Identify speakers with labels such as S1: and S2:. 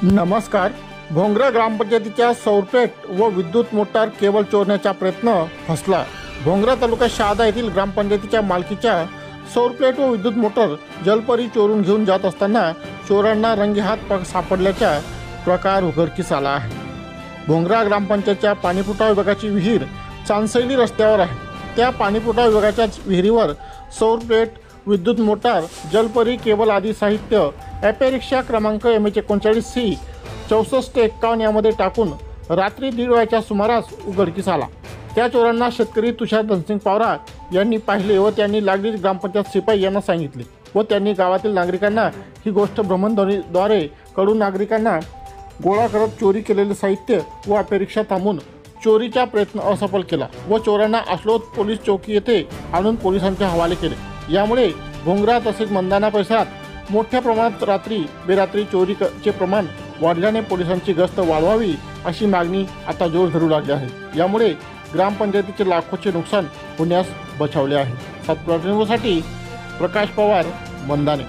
S1: नमस्कार. भोंगरा ग्रामपंचायतीच्या सौरपेट व विद्युत मोटार केबल चोरण्याचा प्रयत्न फसला. भोंगरा तालुक्यात शहादा येथील ग्रामपंचायतीच्या मालकीच्या सौरप्लेट व विद्युत मोटर जलपरी चोरून घेऊन जात असताना चोरांना रंगेहात सापडल्याचा प्रकार उघडकीस आला आहे. भोंगरा ग्रामपंचायतीच्या पाणीपुरवठा विभागाची विहीर चांदसैली रस्त्यावर आहे. त्या पाणीपुरवठा विभागाच्या विहिरीवर सौरप्लेट, विद्युत मोटार, जलपरी केबल आदी साहित्य ॲपे रिक्षा क्रमांक MH39C 6451 यामध्ये टाकून रात्री 1:30 वाजेच्या सुमारास उघडकीस आला. त्या चोरांना शेतकरी तुषार धनसिंग पवार यांनी पाहिले व त्यांनी लागलीच ग्रामपंचायत शिपाई यांना सांगितले व त्यांनी गावातील नागरिकांना ही गोष्ट भ्रमणध्वनीद्वारे कळून नागरिकांना गोळा करत चोरी केलेले साहित्य व ॲपे रिक्षा थांबून चोरीचा प्रयत्न असफल केला व चोरांना आश्लोद पोलीस चौकी येथे आणून पोलिसांच्या हवाले केले. यामुळे भोंगरा तसेच मंदाना परिसरात मोठ्या प्रमाणात रात्री बेरात्री चोरीचे प्रमाण वाढल्याने पोलिसांची गस्त वाढवावी अशी मागणी आता जोर धरू लागली आहे. यामुळे ग्रामपंचायतीचे लाखोचे नुकसान होण्यास बचावले आहे. सातपुरा न्यूजसाठी प्रकाश पवार, मंदाने.